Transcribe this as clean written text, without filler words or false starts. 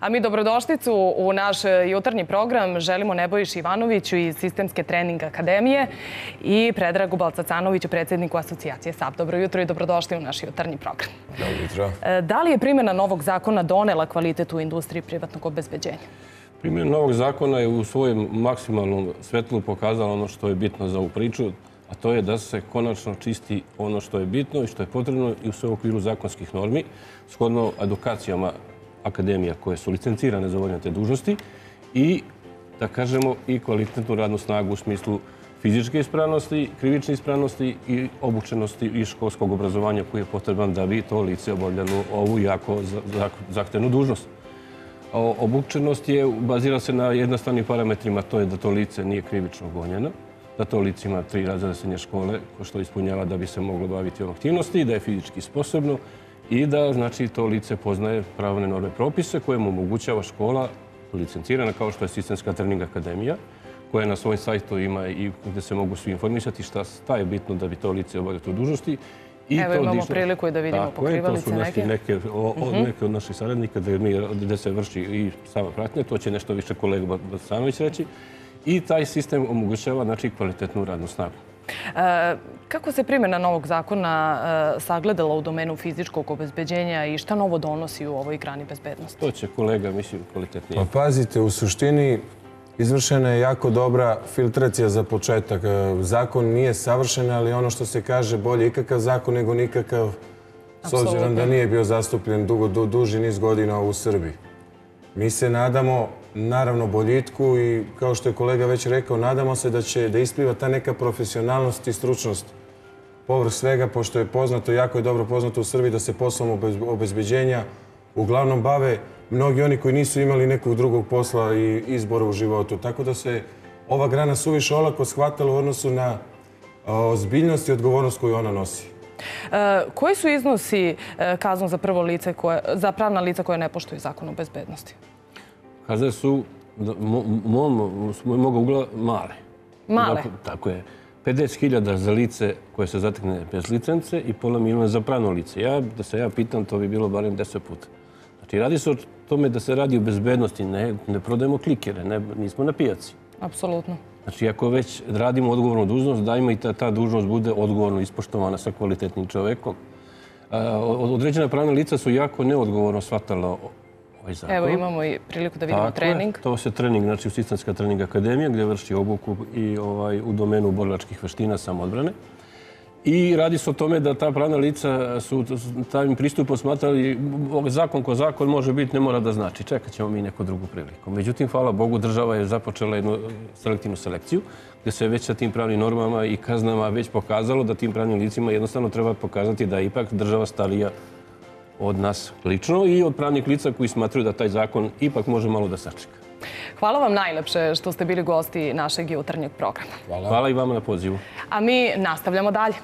A mi dobrodošlicu u naš jutarnji program želimo Nebojši Ivanoviću iz Sistemske trening akademije i Predragu Balcacanoviću, predsjedniku asocijacije SAP. Dobro jutro i dobrodošli u naš jutarnji program. Dobro jutro. Da li je primjena novog zakona donela kvalitet u industriji privatnog obezbeđenja? Primjena novog zakona je u svojem maksimalnom svetlu pokazala ono što je bitno za ovu priču, a to je da se konačno čisti ono što je bitno i što je potrebno i u sve okviru zakonskih normi, shodno edukacijama akademija koje su licencirane za obavljanje te dužnosti i, da kažemo, i kvalitetnu radnu snagu u smislu fizičke ispravnosti, krivične ispravnosti i obučenosti i školskog obrazovanja koji je potreban da bi to lice obavljalo ovu jako zahtevnu dužnost. Obučenost bazira se na jednostavnim parametrima, to je da to lice nije krivično gonjeno, da to lice ima 3 razreda srednje škole, što ispunjava da bi se moglo baviti ovom aktivnosti, da je fizički sposobno i da, znači, to lice poznaje pravne norme propise koje mu omogućava škola licencirana kao što je Sistemska trening akademija, koja na svoj sajtu ima i gdje se mogu svi informisati šta je bitno da bi to lice obavljalo tu dužnosti. Evo imamo priliku i da vidimo pokrivalice neke. Neke od naših saradnika gdje se vrši i sama pratnja, to će nešto više kolega Balcanović reći. I taj sistem omogućava, znači, kvalitetnu radnu snagu. Kako se primjena novog zakona sagledala u domenu fizičkog obezbeđenja i šta novo donosi u ovoj grani bezbednosti? To će kolega, mislim, kvalitetnije. Pa pazite, u suštini izvršena je jako dobra filtracija za početak. Zakon nije savršen, ali ono što se kaže, bolje ikakav zakon nego nikakav, s obzirom da nije bio zastupljen duži niz godina u Srbiji. Mi se nadamo, naravno, boljitku i, kao što je kolega već rekao, nadamo se da ispliva ta neka profesionalnost i stručnost povrh svega, pošto je poznato, jako je dobro poznato u Srbiji da se poslom obezbeđenja uglavnom bave mnogi oni koji nisu imali nekog drugog posla i izbora u životu. Tako da se ova grana suviše olako shvatala u odnosu na ozbiljnost i odgovornost koju ona nosi. Koji su iznosi kaznom za pravna lica koje ne poštuju zakon o bezbednosti? Kazne su, moga ugla, male. Male? Tako je. 50.000 za lice koje se zatekne bez licence i $500.000 za pravno lice. Da se ja pitam, to bi bilo barem 10 puta. Znači, radi se o tome da se radi o bezbednosti, ne prodajemo klikere, nismo na pijaci. Apsolutno. Znači, ako već radimo odgovornu dužnost, dajmo i ta dužnost bude odgovorno ispoštovana sa kvalitetnim čovekom. Određena pravna lica su jako neodgovorno shvatala ovaj zakon. Evo imamo i priliku da vidimo trening. To se trening, znači u Sistemska trening akademija, gdje vrši obuku i u domenu borilačkih veština samoodbrane. I radi se o tome da ta pravna lica su tajim pristupom smatrali zakon ko zakon može biti, ne mora da znači. Čekat ćemo mi neku drugu priliku. Međutim, hvala Bogu, država je započela jednu selektivnu selekciju gdje se već sa tim pravnim normama i kaznama već pokazalo da tim pravnim licima jednostavno treba pokazati da je ipak država starija od nas lično i od pravnih lica koji smatruju da taj zakon ipak može malo da sačeka. Hvala vam najlepše što ste bili gosti našeg jutarnjeg programa. Hvala i vama na pozivu. A mi nastavljamo dalje.